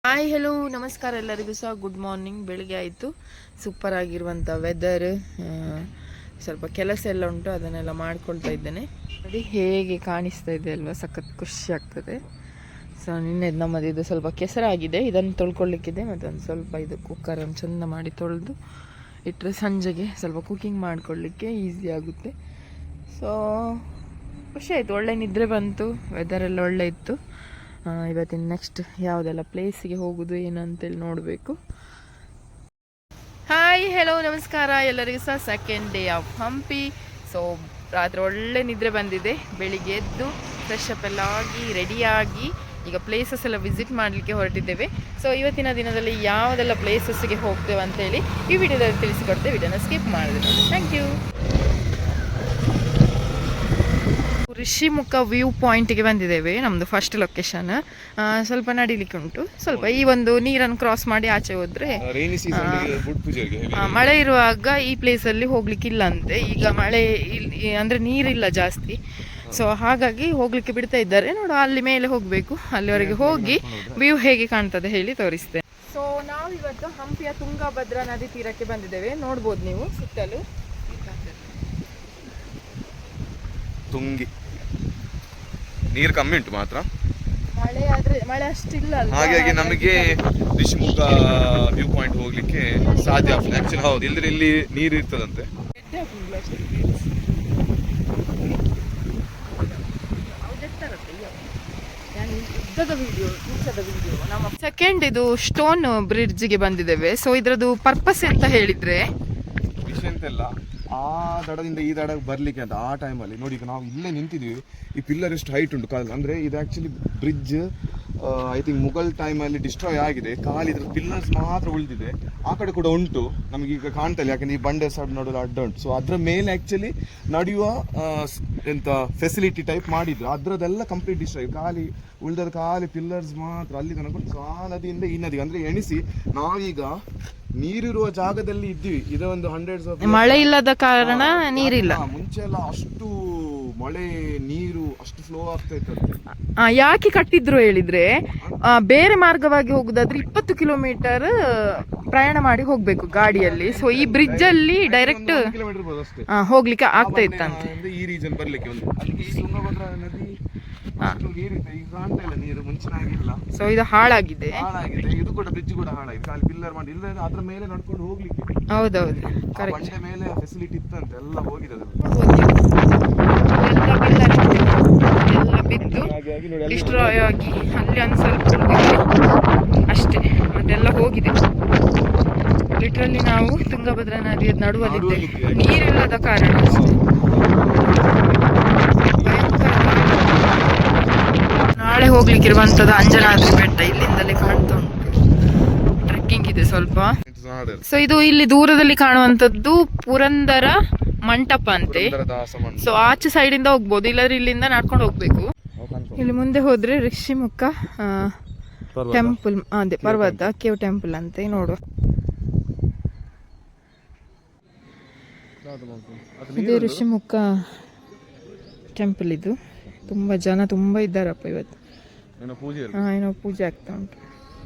Hi hello ನಮಸ್ಕಾರ ಎಲ್ಲರಿಗೂ ಸಹ ಗುಡ್ ಮಾರ್ನಿಂಗ್. ಬೆಳಿಗ್ಗೆ ಆಯಿತು. ಸೂಪರ್ ಆಗಿರುವಂಥ ವೆದರ್. ಸ್ವಲ್ಪ ಕೆಲಸ ಎಲ್ಲ ಉಂಟು, ಅದನ್ನೆಲ್ಲ ಮಾಡ್ಕೊಳ್ತಾ ಇದ್ದೇನೆ. ನೋಡಿ ಹೇಗೆ ಕಾಣಿಸ್ತಾ ಇದೆ ಅಲ್ವಾ, ಸಖತ್ ಖುಷಿ ಆಗ್ತದೆ. ಸೊ ನಿನ್ನೆ ನಮ್ಮದು ಇದು ಸ್ವಲ್ಪ ಕೆಸರಾಗಿದೆ, ಇದನ್ನು ತೊಳ್ಕೊಳ್ಳಿಕ್ಕಿದೆ. ಮತ್ತು ಒಂದು ಸ್ವಲ್ಪ ಇದು ಕುಕ್ಕರನ್ನು ಚೆಂದ ಮಾಡಿ ತೊಳೆದು ಇಟ್ಟರೆ ಸಂಜೆಗೆ ಸ್ವಲ್ಪ ಕುಕ್ಕಿಂಗ್ ಮಾಡ್ಕೊಳ್ಳಿಕ್ಕೆ ಈಸಿ ಆಗುತ್ತೆ. ಸೊ ಖುಷಿ ಆಯಿತು, ಒಳ್ಳೆ ನಿದ್ರೆ ಬಂತು, ವೆದರೆಲ್ಲ ಒಳ್ಳೆ ಇತ್ತು. ಇವತ್ತಿನ ನೆಕ್ಸ್ಟ್ ಯಾವುದೆಲ್ಲ ಪ್ಲೇಸಿಗೆ ಹೋಗೋದು ಏನಂತೇಳಿ ನೋಡಬೇಕು. ಹಾಯ್ ಹೆಲೋ ನಮಸ್ಕಾರ ಎಲ್ಲರಿಗೂ ಸಹ. Second day of Hampi. So ರಾತ್ರಿ ಒಳ್ಳೆ ನಿದ್ರೆ ಬಂದಿದೆ. ಬೆಳಿಗ್ಗೆ ಎದ್ದು ಫ್ರೆಶ್ ಅಪ್ ಎಲ್ಲ ಆಗಿ ರೆಡಿಯಾಗಿ ಈಗ ಪ್ಲೇಸಸ್ ಎಲ್ಲ ವಿಸಿಟ್ ಮಾಡಲಿಕ್ಕೆ ಹೊರಟಿದ್ದೇವೆ. ಸೊ ಇವತ್ತಿನ ದಿನದಲ್ಲಿ ಯಾವುದೆಲ್ಲ ಪ್ಲೇಸಸ್ಗೆ ಹೋಗ್ತೇವೆ ಅಂತೇಳಿ ಈ ವಿಡಿಯೋದಲ್ಲಿ ತಿಳಿಸಿಕೊಡ್ತೇವೆ. ವಿಡಿಯೋನ ಸ್ಕಿಪ್ ಮಾಡಿದೆ. Thank you. ಋಷಿಮುಖ ವ್ಯೂ ಪಾಯಿಂಟ್ಗೆ ಬಂದಿದ್ದೇವೆ. ನಮ್ಮದು ಫಸ್ಟ್ ಲೊಕೇಶನ್. ಸ್ವಲ್ಪ ನಡಿಲಿಕ್ಕೆ ಉಂಟು. ಸ್ವಲ್ಪ ಈ ಒಂದು ನೀರನ್ನು ಕ್ರಾಸ್ ಮಾಡಿ ಆಚೆ ಹೋದ್ರೆ ಮಳೆ ಇರುವಾಗ ಈ ಪ್ಲೇಸಲ್ಲಿ ಹೋಗ್ಲಿಕ್ಕಿಲ್ಲ ಅಂತೆ. ಈಗ ಮಳೆ ಅಂದರೆ ನೀರಿಲ್ಲ ಜಾಸ್ತಿ. ಸೊ ಹಾಗಾಗಿ ಹೋಗ್ಲಿಕ್ಕೆ ಬಿಡ್ತಾ ಇದ್ದಾರೆ. ನೋಡು ಅಲ್ಲಿ ಮೇಲೆ ಹೋಗಬೇಕು. ಅಲ್ಲಿವರೆಗೆ ಹೋಗಿ ವ್ಯೂ ಹೇಗೆ ಕಾಣ್ತದೆ ಹೇಳಿ ತೋರಿಸ್ತೇನೆ. ಸೊ ನಾವು ಇವತ್ತು ಹಂಪಿಯ ತುಂಗಭದ್ರಾ ನದಿ ತೀರಕ್ಕೆ ಬಂದಿದ್ದೇವೆ. ನೋಡ್ಬೋದು ನೀವು ಸುತ್ತಲೂ ತುಂಗಿ ನೀರು ಕಮ್ಮಿ ಉಂಟು ಮಾತ್ರ, ಮಳೆ ಆದ್ರೆ ಮಳೆ ಅಷ್ಟಿಲ್ಲ. ಹಾಗಾಗಿ ನಮಗೆ ಋಷಿಮುಖ ವ್ಯೂ ಪಾಯಿಂಟ್ ಹೋಗ್ಲಿಕ್ಕೆ ಸಾಧ್ಯ ಆಗ್ತದೆ. ಆಕ್ಚುಲಿ ಹೌದು, ಇಲ್ಲದ್ರೆ ಇಲ್ಲಿ ನೀರು ಇರ್ತದಂತೆ. ನಮ್ಮ ಸೆಕೆಂಡ್ ಇದು ಸ್ಟೋನ್ ಬ್ರಿಡ್ಜ್ಗೆ ಬಂದಿದ್ದೇವೆ. ಸೊ ಇದ್ರದ್ದು ಪರ್ಪಸ್ ಎಂತ ಹೇಳಿದ್ರೆ, ವಿಷಯ ಎಂತೆಲ್ಲ ಆ ದಡದಿಂದ ಈ ದಡಕ್ಕೆ ಬರ್ಲಿಕ್ಕೆ ಅಂತ ಆ ಟೈಮಲ್ಲಿ ನೋಡಿ. ಈಗ ನಾವು ಇಲ್ಲೇ ನಿಂತಿದ್ದೀವಿ. ಈ ಪಿಲ್ಲರ್ ಎಷ್ಟು ಹೈಟ್ ಉಂಟು ಕಾಲ, ಅಂದರೆ ಇದು actually bridge I think Mughal ಟೈಮಲ್ಲಿ ಡಿಸ್ಟ್ರಾಯ್ ಆಗಿದೆ. ಕಾಲಿ ಇದ್ರ ಪಿಲ್ಲರ್ಸ್ ಮಾತ್ರ ಉಳಿದಿದೆ. ಆ ಕಡೆ ಕೂಡ ಉಂಟು, ನಮಗೀಗ ಕಾಣ್ತಾ ಇಲ್ಲ, ಯಾಕಂದ್ರೆ ಈ ಬಂಡೆ ಸೈಡ್ ನೋಡೋದು ಅಡ್ಡ ಉಂಟು. ಸೊ ಅದ್ರ ಮೇಲೆ ಆ್ಯಕ್ಚುಲಿ ನಡೆಯುವ ಎಂತ ಫೆಸಿಲಿಟಿ ಟೈಪ್ ಮಾಡಿದ್ರು. ಅದರದೆಲ್ಲ ಕಂಪ್ಲೀಟ್ ಡಿಸ್ಟ್ರಾಯ್, ಖಾಲಿ ಉಳಿದ ಖಾಲಿ ಪಿಲ್ಲರ್ಸ್ ಮಾತ್ರ ಅಲ್ಲಿ ತನಕ. ಸೊ ಆ ನದಿಯಿಂದ ಈ ನದಿಗೆ ಅಂದರೆ ಎಣಿಸಿ ನಾವೀಗ ನೀರಿರುವ ಜಾಗದಲ್ಲಿ ಇದ್ದೀವಿ. ಇದರ ಒಂದು ಮಳೆ ಇಲ್ಲದ ಕಾರಣ ನೀರಿಲ್ಲ. ಮುಂಚೆ ಎಲ್ಲ ಅಷ್ಟು ಮಳೆ ನೀರು ಅಷ್ಟು ಫ್ಲೋ ಆಗ್ತಾ ಇತ್ತು. ಯಾಕೆ ಕಟ್ಟಿದ್ರು ಹೇಳಿದ್ರೆ, ಬೇರೆ ಮಾರ್ಗವಾಗಿ ಹೋಗುದಾದ್ರೆ 20 ಕಿಲೋಮೀಟರ್ ಪ್ರಯಾಣ ಮಾಡಿ ಹೋಗ್ಬೇಕು ಗಾಡಿಯಲ್ಲಿ. ಸೊ ಈ ಬ್ರಿಡ್ಜ್ ಅಲ್ಲಿ ಡೈರೆಕ್ಟ್ ಹೋಗ್ಲಿಕ್ಕೆ ಆಗ್ತಾ ಇತ್ತಂತೆ. ಈ ರೀಸನ್ ಬರ್ಲಿಕ್ಕೆ ತುಂಗಭದ್ರಾ ನದಿ ನೀರಿದೆ, ಈಗ ಕಾಣ್ತಾ ಇಲ್ಲ ನೀರು ಮುಂಚಿನಾಗಿಲ್ಲ. ಸೊ ಇದು ಹಾಳಾಗಿದೆ. ಇದು ಕೂಡ ಬ್ರಿಡ್ಜ್ ಕೂಡ ಹಾಳಾಗಿದೆ. ಖಾಲಿ ಪಿಲ್ಲರ್ ಮಾಡಿ ಇಲ್ಲ, ಅದ್ರ ಮೇಲೆ ನಡ್ಕೊಂಡು ಹೋಗ್ಲಿಕ್ಕೆ. ಹೌದೌದು, ಬಂಡೆ ಮೇಲೆ ಫೆಸಿಲಿಟಿ ಇತ್ತಂತೆ, ಎಲ್ಲ ಹೋಗಿದೆ. ಎಲ್ಲ ಬಿದ್ದು ಡಿಸ್ಟ್ರಾಯ್ ಆಗಿ ಅಲ್ಲಿ ಒಂದು ಸ್ವಲ್ಪ ಅಷ್ಟೇ, ಅದೆಲ್ಲ ಹೋಗಿದೆ. ಲಿಟ್ರಲಿ ನಾವು ತುಂಗಭದ್ರಾ ನದಿಯ ನಡುವಲ್ಲಿದ್ದೇವೆ, ನೀರಿಲ್ಲದ ಕಾರಣ. ನಾಳೆ ಹೋಗ್ಲಿಕ್ಕಿರುವಂಥದ್ದು ಅಂಜನಾದ್ರಿ ಬೆಟ್ಟ. ಇಲ್ಲಿಂದಲೇ ಕಾಣ್ತಾ ಉಂಟು. ಟ್ರೆಕ್ಕಿಂಗ್ ಇದೆ ಸ್ವಲ್ಪ. ಸೊ ಇದು ಇಲ್ಲಿ ದೂರದಲ್ಲಿ ಕಾಣುವಂಥದ್ದು ಪುರಂದರ ಮಂಟಪ ಅಂತೆ. ಸೊ ಆಚೆ ಸೈಡ್ ಇಂದ ಹೋಗ್ಬೋದು, ಇಲ್ಲಾದ್ರೆ ಇಲ್ಲಿಂದ ನಡ್ಕೊಂಡು ಹೋಗ್ಬೇಕು. ಇಲ್ಲಿ ಮುಂದೆ ಹೋದ್ರೆ ಋಷಿಮುಖ ಟೆಂಪಲ್, ಅದೇ ಪರ್ವತ ಕೇವ್ ಟೆಂಪಲ್ ಅಂತೆ. ನೋಡುವ, ಇದೇ ಋಷಿಮುಖ ಟೆಂಪಲ್. ಇದು ತುಂಬಾ ಜನ ತುಂಬಾ ಇದ್ದಾರಪ್ಪ ಇವತ್ತು. ಏನೋ ಪೂಜೆ ಆಗ್ತಾ ಉಂಟು.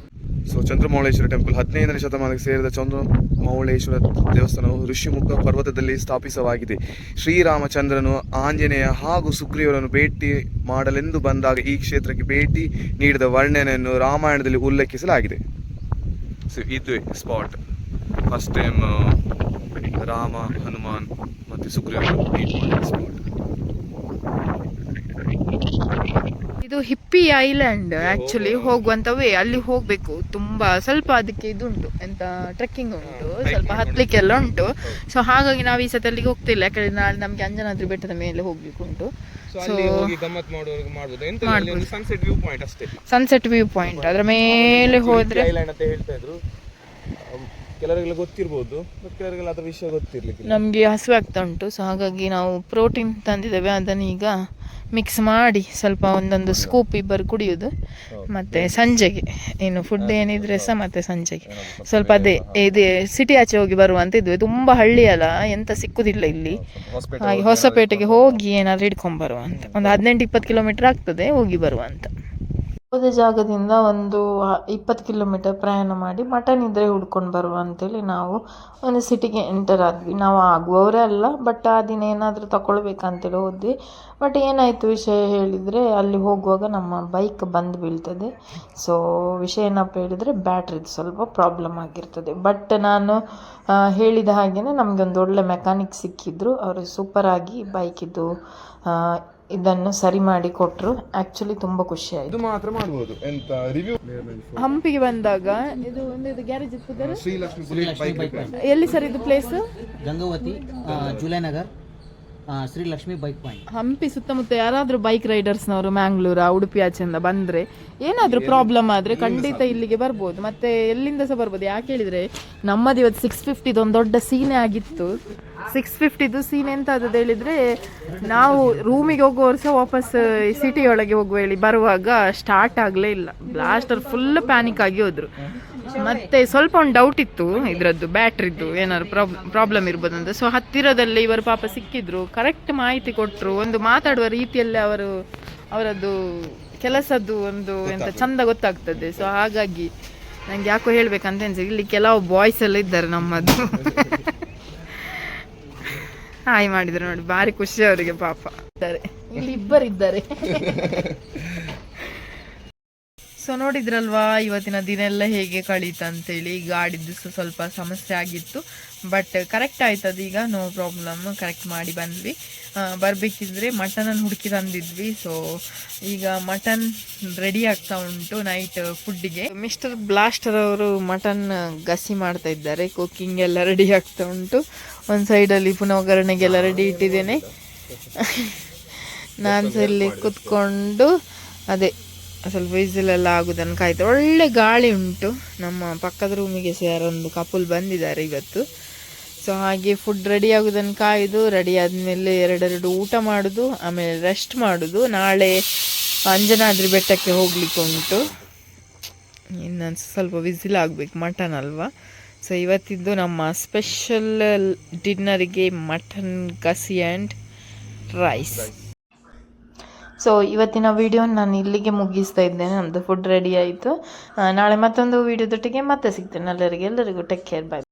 ಸೊ ಚಂದ್ರಮೌಳೇಶ್ವರ ಟೆಂಪಲ್ 15ನೇ ಶತಮಾನಕ್ಕೆ ಸೇರಿದ ಚಂದ್ರಮೌಳೇಶ್ವರ ದೇವಸ್ಥಾನವು ಋಷಿಮುಖ ಪರ್ವತದಲ್ಲಿ ಸ್ಥಾಪಿತವಾಗಿದೆ. ಶ್ರೀರಾಮಚಂದ್ರನು ಆಂಜನೇಯ ಹಾಗೂ ಸುಗ್ರೀವರನ್ನು ಭೇಟಿ ಮಾಡಲೆಂದು ಬಂದಾಗ ಈ ಕ್ಷೇತ್ರಕ್ಕೆ ಭೇಟಿ ನೀಡಿದ ವರ್ಣನೆಯನ್ನು ರಾಮಾಯಣದಲ್ಲಿ ಉಲ್ಲೇಖಿಸಲಾಗಿದೆ. ಸೊ ಇದು spot first time Rama, Hanuman ಮತ್ತು ಸುಗ್ರೀವರು ಮೀಟ್ ಮಾಡಿದ ಸ್ಪಾಟ್. ಇದು ಹಿಪ್ಪಿ ಐಲ್ಯಾಂಡ್ ಆಕ್ಚುಲಿ ಹೋಗುವಂತ ವೇ. ಅಲ್ಲಿ ಹೋಗ್ಬೇಕು, ತುಂಬಾ ಸ್ವಲ್ಪ ಅದಕ್ಕೆ ಇದುಂಟು, ಎಂತ ಟ್ರೆಕ್ಕಿಂಗ್ ಉಂಟು, ಸ್ವಲ್ಪ ಹತ್ಲಿಕ್ಕೆ ಎಲ್ಲ ಉಂಟು. ಸೊ ಹಾಗಾಗಿ ನಾವು ಈ ಸತಿ ಅಲ್ಲಿಗೆ ಹೋಗ್ತಿಲ್ಲ, ಯಾಕಂದ್ರೆ ನಾಳೆ ನಮ್ಗೆ ಅಂಜನಾದ್ರಿ ಬೆಟ್ಟದ ಮೇಲೆ ಹೋಗ್ಲಿಕ್ಕೆ ಉಂಟು. ಸನ್ಸೆಟ್ ವ್ಯೂ ಪಾಯಿಂಟ್ ಅದರ ಮೇಲೆ ಹೋದ್ರೆ ಕೆಲವರಿಗೆಲ್ಲ ಗೊತ್ತಿರ್ಬೋದು, ಕೆಲವರಿಗೆಲ್ಲ ಅದರ ವಿಷಯ ಗೊತ್ತಿರ್ಲಿಕ್ಕೆ. ನಮಗೆ ಹಸಿವೆ ಆಗ್ತಾ ಉಂಟು. ಸೊ ಹಾಗಾಗಿ ನಾವು ಪ್ರೋಟೀನ್ ತಂದಿದ್ದೇವೆ, ಅದನ್ನ ಈಗ ಮಿಕ್ಸ್ ಮಾಡಿ ಸ್ವಲ್ಪ ಒಂದೊಂದು ಸ್ಕೂಪ್ ಇಬ್ಬರು ಕುಡಿಯೋದು. ಮತ್ತೆ ಸಂಜೆಗೆ ಏನು ಫುಡ್ ಏನಿದ್ರೆ ಸಹ ಮತ್ತೆ ಸಂಜೆಗೆ ಸ್ವಲ್ಪ ಅದೇ ಇದೆ ಸಿಟಿ ಆಚೆ ಹೋಗಿ ಬರುವಂತ ಇದ್ವಿ. ತುಂಬಾ ಹಳ್ಳಿ ಅಲ್ಲ, ಎಂತ ಸಿಕ್ಕುದಿಲ್ಲ ಇಲ್ಲಿ. ಹಾಗೆ ಹೊಸಪೇಟೆಗೆ ಹೋಗಿ ಏನಾದ್ರು ಹಿಡ್ಕೊಂಡ್ ಬರುವ ಅಂತ. ಒಂದು 18-20 ಕಿಲೋಮೀಟರ್ ಆಗ್ತದೆ ಹೋಗಿ ಬರುವ ಅಂತ. ಹೋದ ಜಾಗದಿಂದ ಒಂದು 20 ಕಿಲೋಮೀಟರ್ ಪ್ರಯಾಣ ಮಾಡಿ ಮಟನ್ ಇದ್ದರೆ ಹುಡ್ಕೊಂಡು ಬರುವ ಅಂತೇಳಿ ನಾವು ಒಂದು ಸಿಟಿಗೆ ಎಂಟರ್ ಆದ್ವಿ. ನಾವು ಆಗುವವರೇ ಅಲ್ಲ, ಬಟ್ ಆ ದಿನ ಏನಾದರೂ ತಗೊಳ್ಬೇಕಂತೇಳಿ ಹೋದ್ವಿ. ಬಟ್ ಏನಾಯಿತು ವಿಷಯ ಹೇಳಿದರೆ, ಅಲ್ಲಿ ಹೋಗುವಾಗ ನಮ್ಮ ಬೈಕ್ ಬಂದು ಬೀಳ್ತದೆ. ಸೊ ವಿಷಯ ಏನಪ್ಪ ಹೇಳಿದರೆ, ಬ್ಯಾಟ್ರಿದು ಸ್ವಲ್ಪ ಪ್ರಾಬ್ಲಮ್ ಆಗಿರ್ತದೆ. ಬಟ್ ನಾನು ಹೇಳಿದ ಹಾಗೆಯೇ ನಮಗೊಂದು ಒಳ್ಳೆ ಮೆಕ್ಯಾನಿಕ್ ಸಿಕ್ಕಿದ್ರು. ಅವರು ಸೂಪರಾಗಿ ಬೈಕಿದ್ದು ಇದನ್ನು ಸರಿ ಮಾಡಿ ಕೊಟ್ಟರು. ಆ್ಯಕ್ಚುಲಿ ತುಂಬ ಖುಷಿ ಆಯಿತು. ಇದು ಮಾತ್ರ ಮಾಡ್ಬೋದು ಎಂತ ರಿವ್ಯೂ. ಹಂಪಿಗೆ ಬಂದಾಗ ಇದು ಒಂದು ಗ್ಯಾರೇಜ್ ಇರ್ತದೆ. ಶ್ರೀಲಕ್ಷ್ಮಿ ಬುಲೆಟ್ ಬೈಕ್ ಎಲ್ಲಿ ಸರ್ ಇದು place? Gangavati, July Nagar, Srilakshmi bike point. Hampi ಸುತ್ತಮುತ್ತ ಯಾರಾದರೂ ಬೈಕ್ ರೈಡರ್ಸ್ನವರು ಮ್ಯಾಂಗ್ಳೂರ, ಉಡುಪಿ ಆಚೆಯಿಂದ ಬಂದರೆ ಏನಾದರೂ ಪ್ರಾಬ್ಲಮ್ ಆದರೆ ಖಂಡಿತ ಇಲ್ಲಿಗೆ ಬರ್ಬೋದು. ಮತ್ತು ಎಲ್ಲಿಂದ ಸಹ ಬರ್ಬೋದು. ಯಾಕೆ ಹೇಳಿದರೆ, ನಮ್ಮದು ಇವತ್ತು 650 ಒಂದು ದೊಡ್ಡ ಸೀನೆ ಆಗಿತ್ತು. 650 ಸೀನ್ ಎಂತ ಆದದ್ದು ಹೇಳಿದರೆ, ನಾವು ರೂಮಿಗೆ ಹೋಗುವವರು ಸಹ ವಾಪಸ್ ಸಿಟಿ ಒಳಗೆ ಹೋಗುವ ಹೇಳಿ ಬರುವಾಗ ಸ್ಟಾರ್ಟ್ ಆಗಲೇ ಇಲ್ಲ. ಬ್ಲಾಸ್ಟರ್ ಫುಲ್ ಪ್ಯಾನಿಕ್ ಆಗಿ ಹೋದರು. ಮತ್ತು ಸ್ವಲ್ಪ ಒಂದು ಡೌಟ್ ಇತ್ತು ಇದರದ್ದು, ಬ್ಯಾಟ್ರಿದ್ದು ಏನಾದ್ರು ಪ್ರಾಬ್ಲಮ್ ಇರ್ಬೋದು ಅಂತ. ಸೊ ಹತ್ತಿರದಲ್ಲೇ ಇವರು ಪಾಪ ಸಿಕ್ಕಿದ್ರು, ಕರೆಕ್ಟ್ ಮಾಹಿತಿ ಕೊಟ್ಟರು. ಒಂದು ಮಾತಾಡುವ ರೀತಿಯಲ್ಲಿ ಅವರದ್ದು ಕೆಲಸದ್ದು ಒಂದು ಎಂತ ಚಂದ ಗೊತ್ತಾಗ್ತದೆ. ಸೊ ಹಾಗಾಗಿ ನನಗೆ ಯಾಕೋ ಹೇಳ್ಬೇಕಂತ ಅನ್ಸಿ. ಇಲ್ಲಿ ಕೆಲವು ಬಾಯ್ಸ್ ಎಲ್ಲ ಇದ್ದಾರೆ ನಮ್ಮದು. ಹಾಯ್ ಮಾಡಿದ್ರು ನೋಡಿ, ಭಾರಿ ಖುಷಿ ಅವರಿಗೆ ಪಾಪ. ಇಲ್ಲಿ ಇಬ್ಬರಿದ್ದಾರೆ. ಸೊ ನೋಡಿದ್ರಲ್ವಾ ಇವತ್ತಿನ ದಿನ ಎಲ್ಲ ಹೇಗೆ ಕಳೀತಂತೇಳಿ. ಗಾಡಿದ್ದು ಸ್ವಲ್ಪ ಸಮಸ್ಯೆ ಆಗಿತ್ತು, ಬಟ್ ಕರೆಕ್ಟ್ ಆಯ್ತದ ಈಗ, ನೋ ಪ್ರಾಬ್ಲಮ್. ಕರೆಕ್ಟ್ ಮಾಡಿ ಬಂದ್ವಿ. ಬರಬೇಕಿದ್ರೆ ಮಟನನ್ನು ಹುಡುಕಿ ತಂದಿದ್ವಿ. ಸೊ ಈಗ ಮಟನ್ ರೆಡಿ ಆಗ್ತಾ ಉಂಟು ನೈಟ್ ಫುಡ್ಡಿಗೆ. ಮಿಸ್ಟರ್ ಬ್ಲಾಸ್ಟರ್ ಅವರು ಮಟನ್ ಗಸಿ ಮಾಡ್ತಾ ಇದ್ದಾರೆ. ಕುಕ್ಕಿಂಗ್ ಎಲ್ಲ ರೆಡಿ ಆಗ್ತಾ ಉಂಟು. ಒಂದು ಸೈಡಲ್ಲಿ ಪುನಃ ಒಗ್ಗರಣೆಗೆಲ್ಲ ರೆಡಿ ಇಟ್ಟಿದ್ದೇನೆ. ನಾನು ಸಹ ಇಲ್ಲಿ ಕೂತ್ಕೊಂಡು ಅದೇ ಸ್ವಲ್ಪ ವಿಸಿಲೆಲ್ಲ ಆಗೋದನ್ನು ಕಾಯ್ತು. ಒಳ್ಳೆ ಗಾಳಿ ಉಂಟು. ನಮ್ಮ ಪಕ್ಕದ ರೂಮಿಗೆ ಸಹ ಯಾರೊಂದು ಕಪಲ್ ಬಂದಿದ್ದಾರೆ ಇವತ್ತು. ಸೊ ಹಾಗೆ ಫುಡ್ ರೆಡಿ ಆಗೋದನ್ನು ಕಾಯ್ದು, ರೆಡಿ ಆದಮೇಲೆ ಎರಡೆರಡು ಊಟ ಮಾಡೋದು, ಆಮೇಲೆ ರೆಸ್ಟ್ ಮಾಡೋದು. ನಾಳೆ ಅಂಜನಾದ್ರಿ ಬೆಟ್ಟಕ್ಕೆ ಹೋಗ್ಲಿಕ್ಕೆ ಉಂಟು. ಇನ್ನು ಸ್ವಲ್ಪ ವಿಸಿಲ್ ಆಗಬೇಕು, ಮಟನ್ ಅಲ್ವಾ. ಸೊ ಇವತ್ತಿದ್ದು ನಮ್ಮ ಸ್ಪೆಷಲ್ ಡಿನ್ನರಿಗೆ ಮಟನ್ ಕಸಿ ಆ್ಯಂಡ್ ರೈಸ್. ಸೊ ಇವತ್ತಿನ ವಿಡಿಯೋ ನಾನು ಇಲ್ಲಿಗೆ ಮುಗಿಸ್ತಾ ಇದ್ದೇನೆ. ನಮ್ಮದು ಫುಡ್ ರೆಡಿ ಆಯಿತು. ನಾಳೆ ಮತ್ತೊಂದು ವಿಡಿಯೋದೊಟ್ಟಿಗೆ ಮತ್ತೆ ಸಿಗ್ತೇನೆ. ಎಲ್ಲರಿಗೂ ಟೇಕ್ ಕೇರ್, ಬಾಯ್.